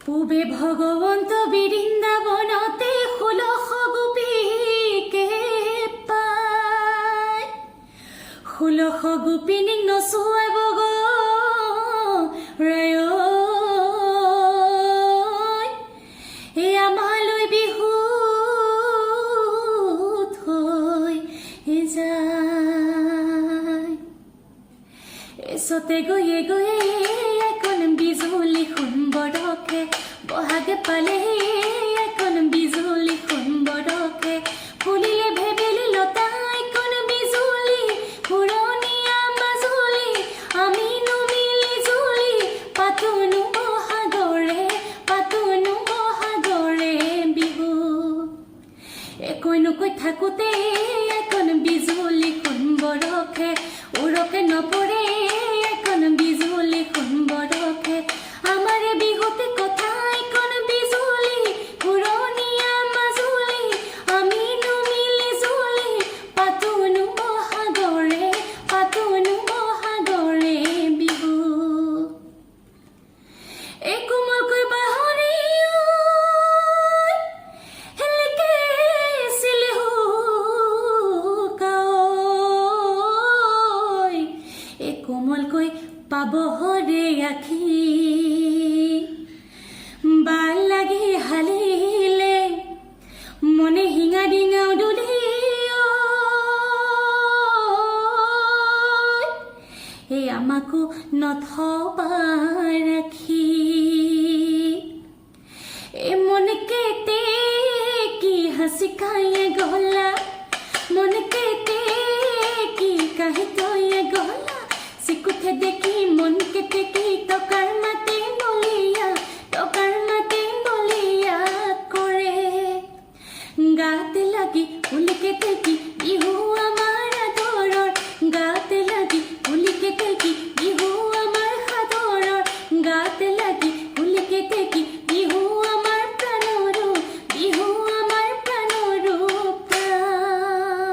পূবে ভগবন্ত বৃন্দাবনতে 16 গোপীকে পায় 16 গোপিনীক নচুৱাব ৰায় এই আমালৈ বিহুত হৈ যায় এচতে গৈয়ে গৈয়ে এখন বিজুলী সুন্দৰকে বহাগে পালে এখন বিজুলী সুন্দৰকে ফুলিলে ভেবেলি লতা এখন বিজুলী পুৰণীয়া মাজুলী আমি মিলি জুলি পাতোনো বহাগৰে বিহু একো নকৈ থাকোতে এখন বিজুলী সুন্দৰকে উৰকে নপৰে এখন বিজুলী সুন্দৰকে আমাৰ বিহুতে কথা এখন বিজুলী পুৰণীয়া মাজুলী আমি মিলি জুলি পাতোনো বহাগৰে বিহু এই কোমলকৈ বাহৰি হেলেকে চিলিহুকাই এই কোমলকৈ পাবহৰে আখি বাল লাগি হালিলে মনে হিঙা ডিঙা উদুলি এই আমাকো নথবা ৰাখি এই মনকে তে কি হাসি খাইয়ে গলা মনকে তে কি কাহি তৈয়ে গলা সিকুথে দেখি মনকে দেখি টকাৰ মাতে বলিয়া কৰে গাতে লাগি উলকে দেখি বিহু